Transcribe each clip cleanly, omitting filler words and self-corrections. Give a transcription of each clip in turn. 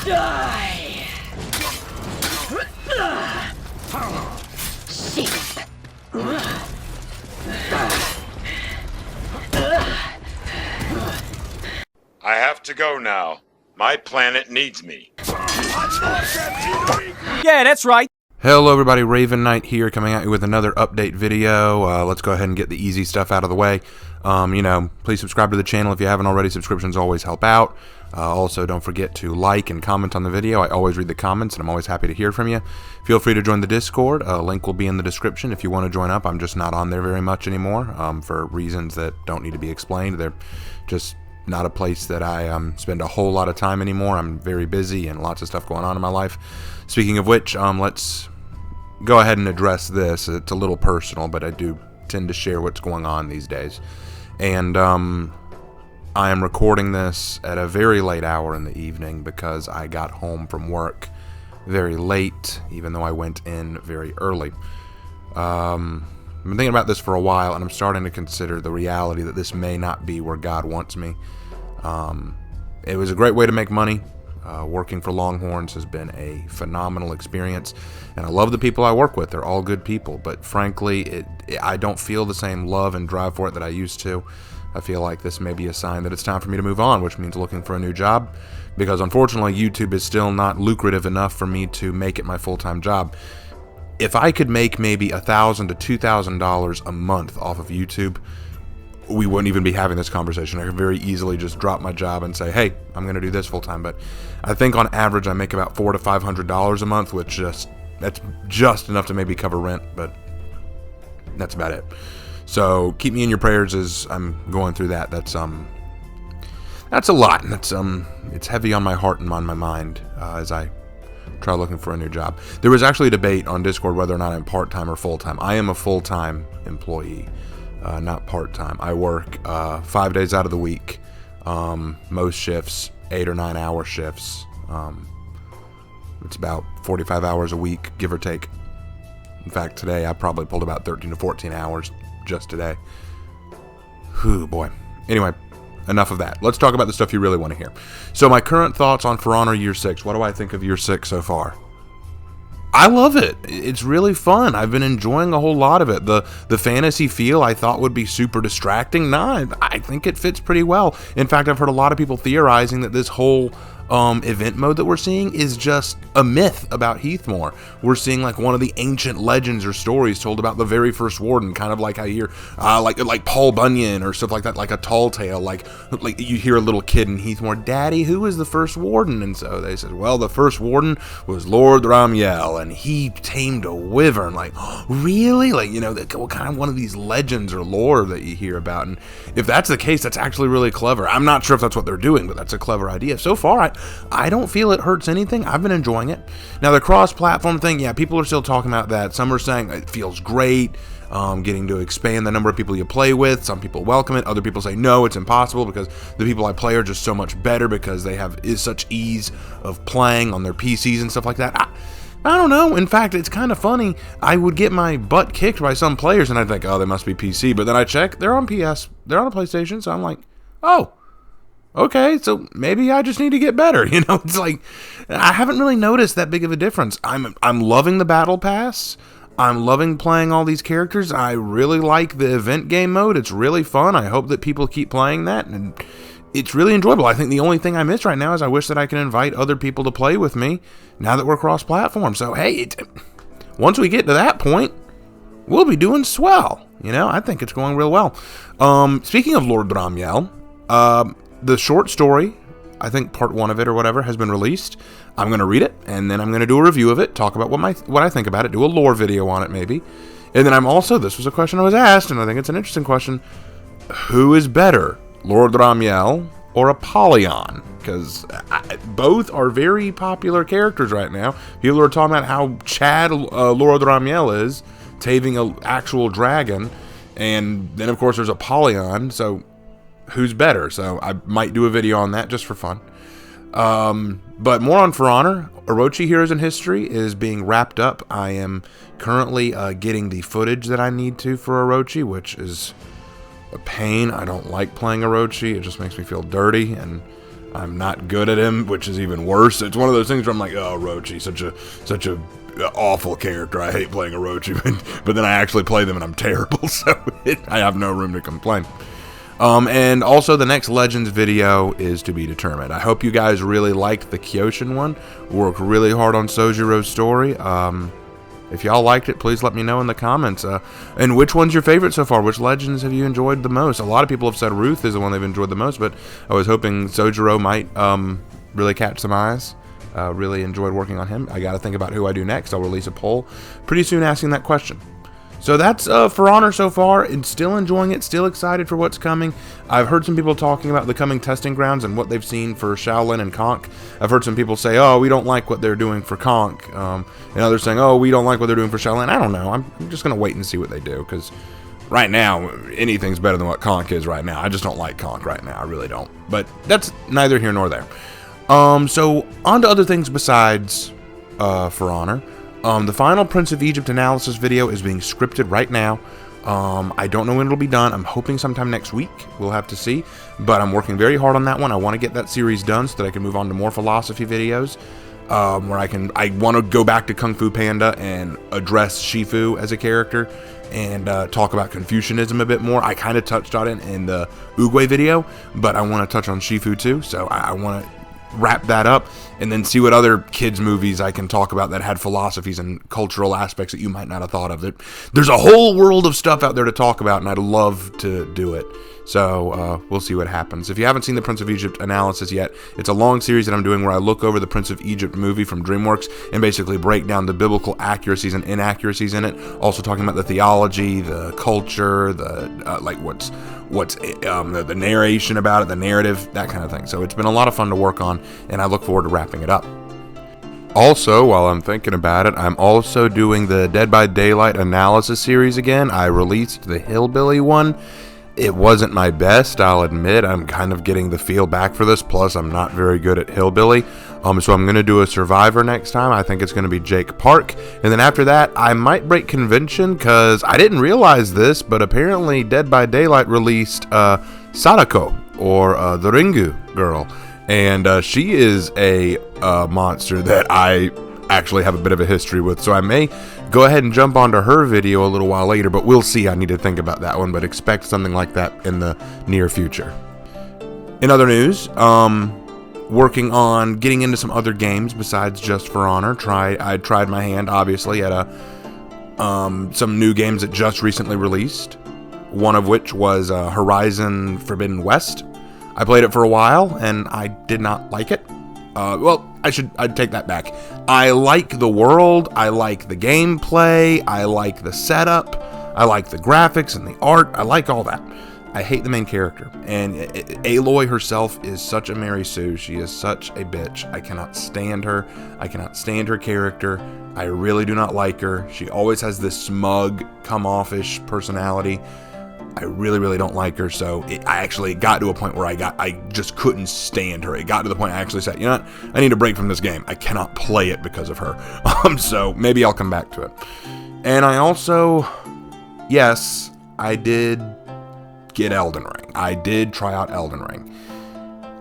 Die! Sheep! I have to go now. My planet needs me. Yeah, that's right. Hello everybody, Raven Knight here, coming at you with another update video. Let's go ahead and get the easy stuff out of the way. Please subscribe to the channel if you haven't already. Subscriptions always help out. Also, don't forget to like and comment on the video. I always read the comments, and I'm always happy to hear from you. Feel free to join the Discord. Link will be in the description if you want to join up. I'm just not on there very much anymore for reasons that don't need to be explained. They're just not a place that I spend a whole lot of time anymore. I'm very busy and lots of stuff going on in my life. Speaking of which, let's go ahead and address this. It's a little personal, but I do tend to share what's going on these days. And I am recording this at a very late hour in the evening because I got home from work very late, even though I went in very early. I've been thinking about this for a while, and I'm starting to consider the reality that this may not be where God wants me. It was a great way to make money. Working for Longhorns has been a phenomenal experience, and I love the people I work with. They're all good people, but frankly, I don't feel the same love and drive for it that I used to. I feel like this may be a sign that it's time for me to move on, which means looking for a new job, because unfortunately, YouTube is still not lucrative enough for me to make it my full-time job. If I could make maybe $1,000 to $2,000 a month off of YouTube, we wouldn't even be having this conversation. I could very easily just drop my job and say, hey, I'm going to do this full time. But I think on average I make about $400 to $500 a month, which that's just enough to maybe cover rent, but that's about it. So keep me in your prayers as I'm going through that. That's a lot. It's heavy on my heart and on my mind as I try looking for a new job. There was actually a debate on Discord whether or not I'm part-time or full-time. I am a full-time employee. Not part-time. I work 5 days out of the week. Most shifts, 8 or 9 hour shifts. It's about 45 hours a week, give or take. In fact, today I probably pulled about 13 to 14 hours just today. Whew, boy. Anyway, enough of that. Let's talk about the stuff you really want to hear. So my current thoughts on For Honor Year 6. What do I think of Year 6 so far? I love it. It's really fun. I've been enjoying a whole lot of it. The fantasy feel I thought would be super distracting. Nah, I think it fits pretty well. In fact, I've heard a lot of people theorizing that this whole event mode that we're seeing is just a myth about Heathmore. We're seeing like one of the ancient legends or stories told about the very first warden, kind of like I hear like Paul Bunyan or stuff like that, like a tall tale, like you hear a little kid in Heathmore, Daddy, who was the first warden? And so they said, well, the first warden was Lord Ramiel, and he tamed a wyvern. Like, really? Like, you know, what kind of one of these legends or lore that you hear about? And if that's the case, that's actually really clever. I'm not sure if that's what they're doing, but that's a clever idea. So far, I don't feel it hurts anything. I've been enjoying it. Now, the cross-platform thing, yeah, people are still talking about that. Some are saying it feels great, getting to expand the number of people you play with. Some people welcome it. Other people say, no, it's impossible because the people I play are just so much better because they have such ease of playing on their PCs and stuff like that. I don't know. In fact, it's kind of funny. I would get my butt kicked by some players, and I'd think, oh, they must be PC. But then I check, they're on PS. They're on a PlayStation, so I'm like, oh, okay, so maybe I just need to get better. You know, it's like I haven't really noticed that big of a difference. I'm loving the battle pass. I'm loving playing all these characters. I really like the event game mode. It's really fun. I hope that people keep playing that, and it's really enjoyable. I think the only thing I miss right now is I wish that I can invite other people to play with me now that we're cross-platform. So hey, once we get to that point, we'll be doing swell. You know, I think it's going real well. Speaking of Lord Ramiel, the short story, I think part 1 of it or whatever, has been released. I'm going to read it, and then I'm going to do a review of it, talk about what I think about it, do a lore video on it maybe. And then I'm also, this was a question I was asked, and I think it's an interesting question, who is better, Lord Ramiel or Apollyon? Because both are very popular characters right now. People are talking about how Chad Lord Ramiel is, taming an actual dragon, and then of course there's Apollyon, so who's better? So I might do a video on that just for fun. But more on For Honor. Orochi Heroes in History is being wrapped up. I am currently getting the footage that I need to for Orochi, which is a pain. I don't like playing Orochi. It just makes me feel dirty, and I'm not good at him, which is even worse. It's one of those things where I'm like, oh, Orochi, such a awful character. I hate playing Orochi, but then I actually play them and I'm terrible, so I have no room to complain. And also the next Legends video is to be determined. I hope you guys really liked the Kyoshin one. Worked really hard on Sojiro's story. If y'all liked it, please let me know in the comments. And which one's your favorite so far? Which Legends have you enjoyed the most? A lot of people have said Ruth is the one they've enjoyed the most, but I was hoping Sojiro might really catch some eyes. Really enjoyed working on him. I got to think about who I do next. I'll release a poll pretty soon asking that question. So that's For Honor so far, and still enjoying it, still excited for what's coming. I've heard some people talking about the coming testing grounds and what they've seen for Shaolin and Conk. I've heard some people say, oh, we don't like what they're doing for Conk, and others saying, oh, we don't like what they're doing for Shaolin. I don't know. I'm just going to wait and see what they do, because right now, anything's better than what Conk is right now. I just don't like Conk right now. I really don't. But that's neither here nor there. So on to other things besides For Honor. The final Prince of Egypt analysis video is being scripted right now. I don't know when it'll be done. I'm hoping sometime next week. We'll have to see. But I'm working very hard on that one. I want to get that series done so that I can move on to more philosophy videos. Where I want to go back to Kung Fu Panda and address Shifu as a character and talk about Confucianism a bit more. I kind of touched on it in the Oogway video, but I want to touch on Shifu too. So I want to wrap that up and then see what other kids movies I can talk about that had philosophies and cultural aspects that you might not have thought of. There's a whole world of stuff out there to talk about, and I'd love to do it. So we'll see what happens. If you haven't seen the Prince of Egypt analysis yet, it's a long series that I'm doing where I look over the Prince of Egypt movie from DreamWorks and basically break down the biblical accuracies and inaccuracies in it. Also talking about the theology, the culture, the the narration about it, the narrative, that kind of thing. So it's been a lot of fun to work on, and I look forward to wrapping it up. Also, while I'm thinking about it, I'm also doing the Dead by Daylight analysis series again. I released the Hillbilly one. It wasn't my best, I'll admit. I'm kind of getting the feel back for this, plus I'm not very good at Hillbilly. So I'm going to do a Survivor next time. I think it's going to be Jake Park. And then after that, I might break convention, because I didn't realize this, but apparently Dead by Daylight released Sadako, or the Ringu girl. And she is a monster that I actually have a bit of a history with, so I may go ahead and jump onto her video a little while later, but we'll see. I need to think about that one, but expect something like that in the near future. In other news, working on getting into some other games besides just For Honor. I tried my hand, obviously, at some new games that just recently released, one of which was Horizon Forbidden West. I played it for a while, and I did not like it. I'd take that back. I like the world, I like the gameplay, I like the setup, I like the graphics and the art, I like all that. I hate the main character, and Aloy herself is such a Mary Sue. She is such a bitch. I cannot stand her. I cannot stand her character. I really do not like her. She always has this smug, come-off-ish personality. I really, really don't like her, so I actually got to a point where I just couldn't stand her. It got to the point I actually said, you know what, I need a break from this game. I cannot play it because of her. So maybe I'll come back to it. And I also, yes, I did get Elden Ring. I did try out Elden Ring.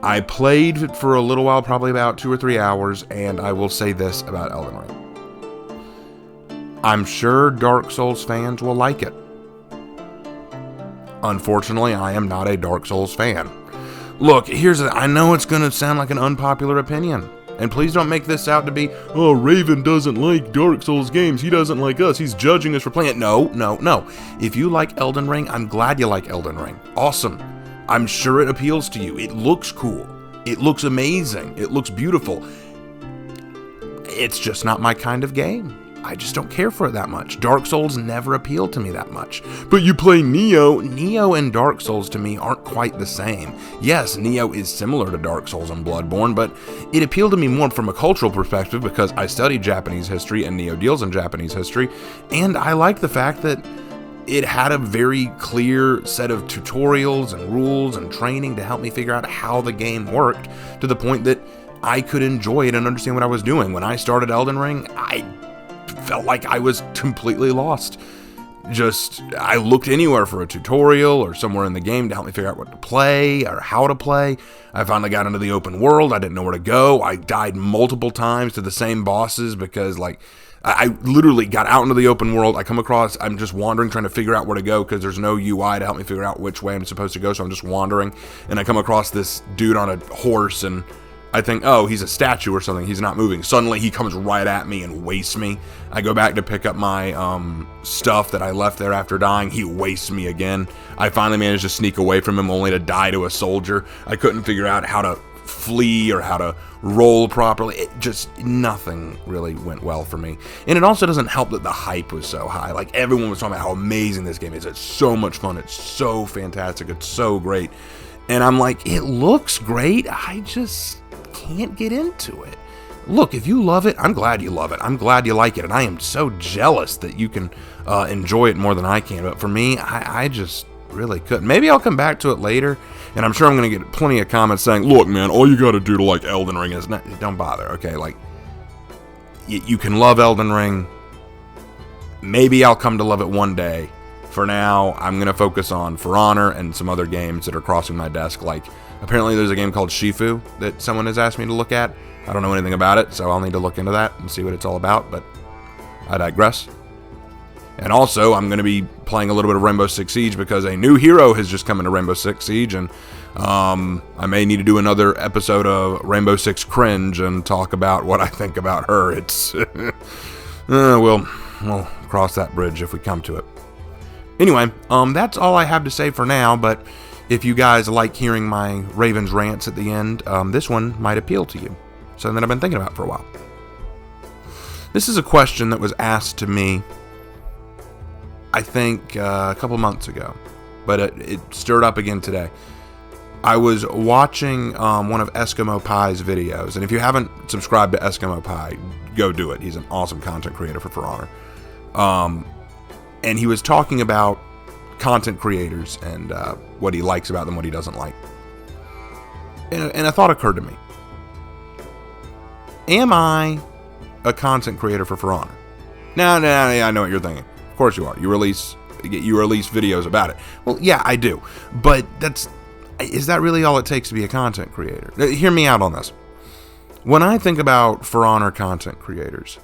I played for a little while, probably about 2 or 3 hours, and I will say this about Elden Ring. I'm sure Dark Souls fans will like it. Unfortunately, I am not a Dark Souls fan. Look, I know it's going to sound like an unpopular opinion. And please don't make this out to be, oh, Raven doesn't like Dark Souls games. He doesn't like us. He's judging us for playing it. No. If you like Elden Ring, I'm glad you like Elden Ring. Awesome. I'm sure it appeals to you. It looks cool. It looks amazing. It looks beautiful. It's just not my kind of game. I just don't care for it that much. Dark Souls never appealed to me that much. But you play Neo. Neo and Dark Souls to me aren't quite the same. Yes, Neo is similar to Dark Souls and Bloodborne, but it appealed to me more from a cultural perspective because I studied Japanese history and Neo deals in Japanese history, and I like the fact that it had a very clear set of tutorials and rules and training to help me figure out how the game worked, to the point that I could enjoy it and understand what I was doing. When I started Elden Ring, I felt like I was completely lost. I looked anywhere for a tutorial or somewhere in the game to help me figure out what to play or how to play. I finally got into the open world. I didn't know where to go. I died multiple times to the same bosses because, like, I literally got out into the open world. I'm just wandering, trying to figure out where to go because there's no UI to help me figure out which way I'm supposed to go. So I'm just wandering, and I come across this dude on a horse, and I think, oh, he's a statue or something. He's not moving. Suddenly, he comes right at me and wastes me. I go back to pick up my stuff that I left there after dying. He wastes me again. I finally managed to sneak away from him, only to die to a soldier. I couldn't figure out how to flee or how to roll properly. Nothing really went well for me. And it also doesn't help that the hype was so high. Like, everyone was talking about how amazing this game is. It's so much fun. It's so fantastic. It's so great. And I'm like, it looks great. I just can't get into it. Look, if you love it, I'm glad you love it. I'm glad you like it. And I am so jealous that you can enjoy it more than I can. But for me, I just really couldn't. Maybe I'll come back to it later, and I'm sure I'm going to get plenty of comments saying, look, man, all you got to do to like Elden Ring is not, don't bother, okay? Like, you can love Elden Ring. Maybe I'll come to love it one day. For now, I'm going to focus on For Honor and some other games that are crossing my desk. Like, apparently there's a game called Shifu that someone has asked me to look at. I don't know anything about it, so I'll need to look into that and see what it's all about, but I digress. And also, I'm going to be playing a little bit of Rainbow Six Siege because a new hero has just come into Rainbow Six Siege, and I may need to do another episode of Rainbow Six Cringe and talk about what I think about her. It's we'll cross that bridge if we come to it. Anyway, that's all I have to say for now, but if you guys like hearing my Ravens rants at the end, this one might appeal to you. Something that I've been thinking about for a while. This is a question that was asked to me, I think, a couple months ago, but it stirred up again today. I was watching one of Eskimo Pie's videos, and if you haven't subscribed to Eskimo Pie, go do it. He's an awesome content creator for Honor. And he was talking about content creators and what he likes about them, what he doesn't like. And a thought occurred to me. Am I a content creator for Honor? No, I know what you're thinking. Of course you are. You release videos about it. Well, yeah, I do. But is that really all it takes to be a content creator? Hear me out on this. When I think about For Honor content creators,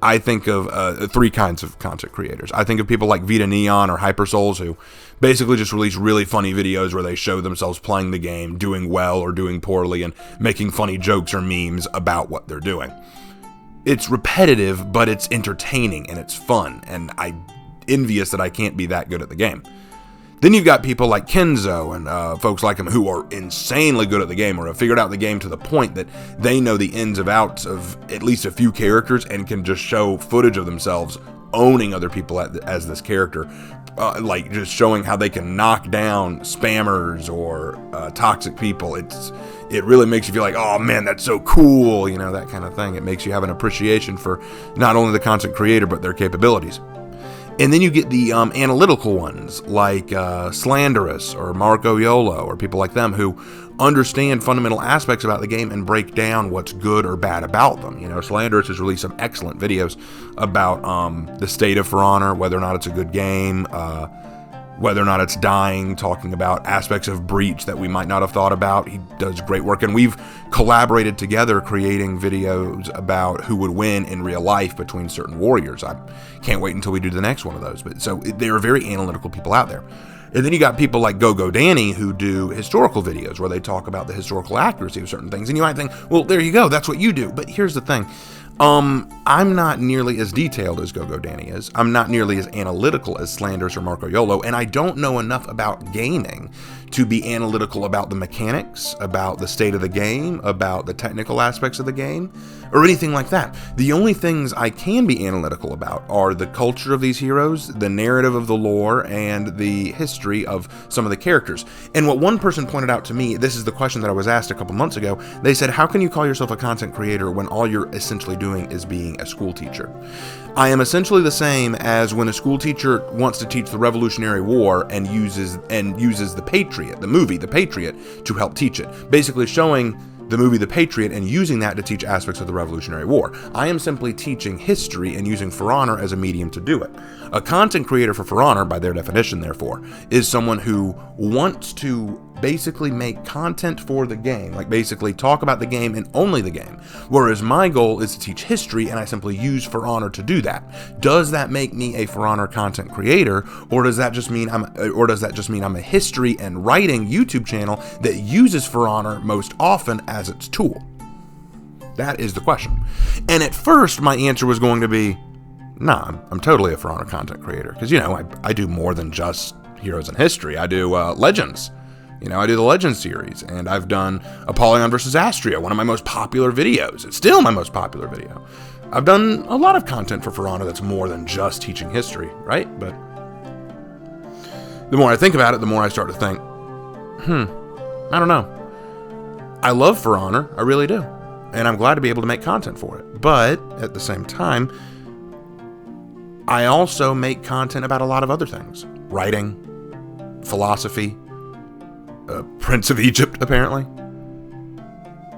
I think of three kinds of content creators. I think of people like Vita Neon or Hypersouls who basically just release really funny videos where they show themselves playing the game, doing well or doing poorly, and making funny jokes or memes about what they're doing. It's repetitive, but it's entertaining and it's fun, and I'm envious that I can't be that good at the game. Then you've got people like Kenzo and folks like him who are insanely good at the game or have figured out the game to the point that they know the ins and outs of at least a few characters and can just show footage of themselves owning other people as this character, like just showing how they can knock down spammers or toxic people. It really makes you feel like, oh man, that's so cool, that kind of thing. It makes you have an appreciation for not only the content creator but their capabilities. And then you get the analytical ones like Slanderous or Marco Yolo or people like them who understand fundamental aspects about the game and break down what's good or bad about them. Slanderous has released some excellent videos about the state of For Honor, whether or not it's a good game, whether or not it's dying, talking about aspects of Breach that we might not have thought about. He does great work, and we've collaborated together creating videos about who would win in real life between certain warriors. I can't wait until we do the next one of those. But so there are very analytical people out there. And then you got people like Go Danny who do historical videos where they talk about the historical accuracy of certain things. And you might think, well, there you go, that's what you do. But here's the thing. I'm not nearly as detailed as Go Danny is. I'm not nearly as analytical as Slanderous or Marco Yolo, and I don't know enough about gaming to be analytical about the mechanics, about the state of the game, about the technical aspects of the game, or anything like that. The only things I can be analytical about are the culture of these heroes, the narrative of the lore, and the history of some of the characters. And what one person pointed out to me, this is the question that I was asked a couple months ago, they said, how can you call yourself a content creator when all you're essentially doing is being a school teacher? I am essentially the same as when a school teacher wants to teach the Revolutionary War and uses the Patriot, the movie The Patriot, to help teach it. Basically showing the movie The Patriot and using that to teach aspects of the Revolutionary War. I am simply teaching history and using For Honor as a medium to do it. A content creator for Honor, by their definition, therefore, is someone who wants to basically make content for the game, like basically talk about the game and only the game. Whereas my goal is to teach history, and I simply use For Honor to do that. Does that make me a For Honor content creator, or does that just mean I'm a history and writing YouTube channel that uses For Honor most often as its tool? That is the question. And at first, my answer was going to be, nah, I'm totally a For Honor content creator, because I do more than just Heroes in History. I do Legends. I do the Legends series, and I've done Apollyon versus Astria, one of my most popular videos. It's still my most popular video. I've done a lot of content for Honor that's more than just teaching history, right? But the more I think about it, the more I start to think, I don't know. I love For Honor, I really do. And I'm glad to be able to make content for it. But at the same time, I also make content about a lot of other things. Writing, philosophy, Prince of Egypt, apparently.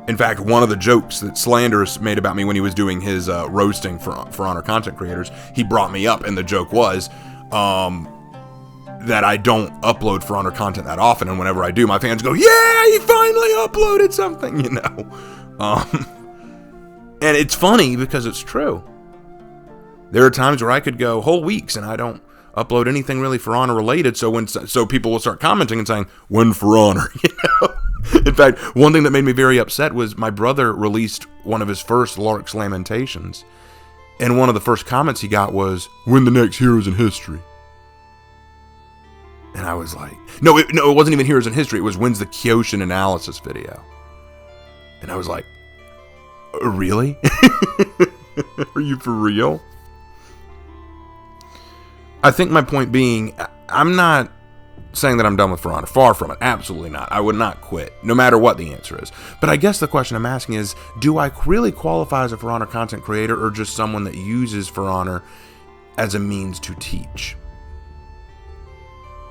In fact, one of the jokes that Slanderous made about me when he was doing his roasting for Honor content creators, he brought me up, and the joke was that I don't upload For Honor content that often, and whenever I do, my fans go, "Yeah, he finally uploaded something," And it's funny because it's true. There are times where I could go whole weeks and I don't upload anything really For Honor related, so people will start commenting and saying, "When For Honor?" In fact, one thing that made me very upset was my brother released one of his first Lark's Lamentations, and one of the first comments he got was, "When the next Heroes in History?" And I was like, no, it wasn't even Heroes in History. It was, "When's the Kyoshi analysis video?" And I was like, really? Are you for real? I think my point being, I'm not saying that I'm done with For Honor. Far from it. Absolutely not. I would not quit, no matter what the answer is. But I guess the question I'm asking is, do I really qualify as a For Honor content creator, or just someone that uses For Honor as a means to teach?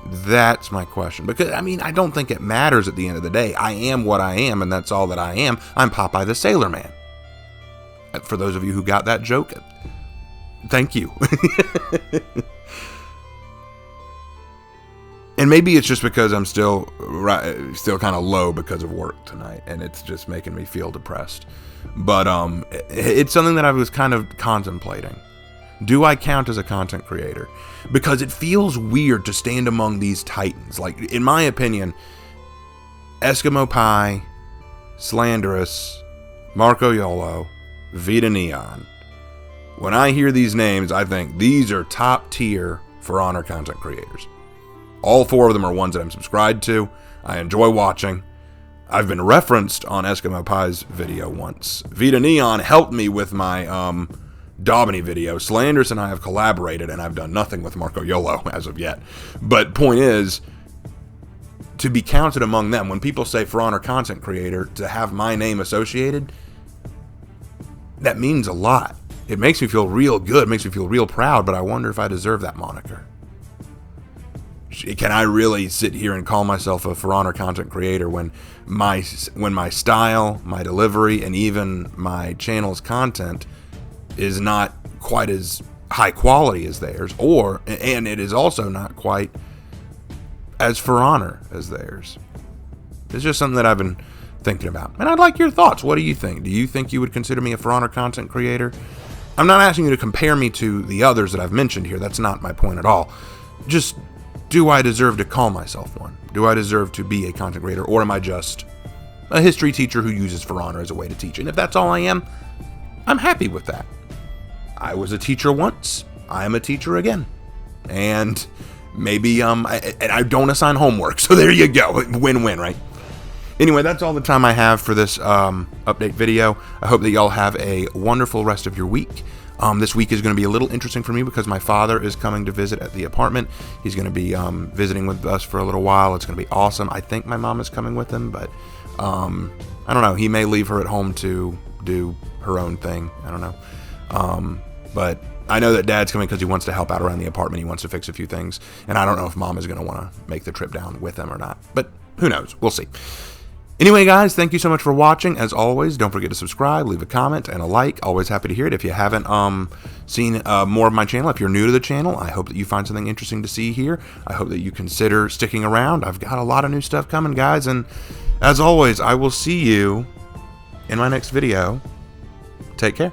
That's my question. Because, I don't think it matters at the end of the day. I am what I am, and that's all that I am. I'm Popeye the Sailor Man. For those of you who got that joke, thank you. And maybe it's just because I'm still kind of low because of work tonight, and it's just making me feel depressed. But it's something that I was kind of contemplating. Do I count as a content creator? Because it feels weird to stand among these titans. Like, in my opinion, Eskimo Pie, Slanderous, Marco Yolo, Vita Neon. When I hear these names, I think these are top tier For Honor content creators. All four of them are ones that I'm subscribed to. I enjoy watching. I've been referenced on Eskimo Pie's video once. Vita Neon helped me with my Daubeny video. Slanderous and I have collaborated, and I've done nothing with Marco Yolo as of yet. But point is, to be counted among them, when people say For Honor content creator, to have my name associated, that means a lot. It makes me feel real good, makes me feel real proud, but I wonder if I deserve that moniker. Can I really sit here and call myself a For Honor content creator when my style, my delivery, and even my channel's content is not quite as high quality as theirs, and it is also not quite as For Honor as theirs? It's just something that I've been thinking about, and I'd like your thoughts. What do you think? Do you think you would consider me a For Honor content creator? I'm not asking you to compare me to the others that I've mentioned here. That's not my point at all. Just, do I deserve to call myself one? Do I deserve to be a content creator, or am I just a history teacher who uses For Honor as a way to teach? And if that's all I am, I'm happy with that. I was a teacher once. I am a teacher again. And maybe I don't assign homework, so there you go. Win-win, right? Anyway, that's all the time I have for this update video. I hope that y'all have a wonderful rest of your week. This week is going to be a little interesting for me because my father is coming to visit at the apartment. He's going to be visiting with us for a little while. It's going to be awesome. I think my mom is coming with him, but I don't know. He may leave her at home to do her own thing. I don't know. But I know that Dad's coming because he wants to help out around the apartment. He wants to fix a few things. And I don't know if Mom is going to want to make the trip down with him or not. But who knows? We'll see. Anyway, guys, thank you so much for watching. As always, don't forget to subscribe, leave a comment, and a like. Always happy to hear it. If you haven't seen more of my channel, if you're new to the channel, I hope that you find something interesting to see here. I hope that you consider sticking around. I've got a lot of new stuff coming, guys, and as always, I will see you in my next video. Take care.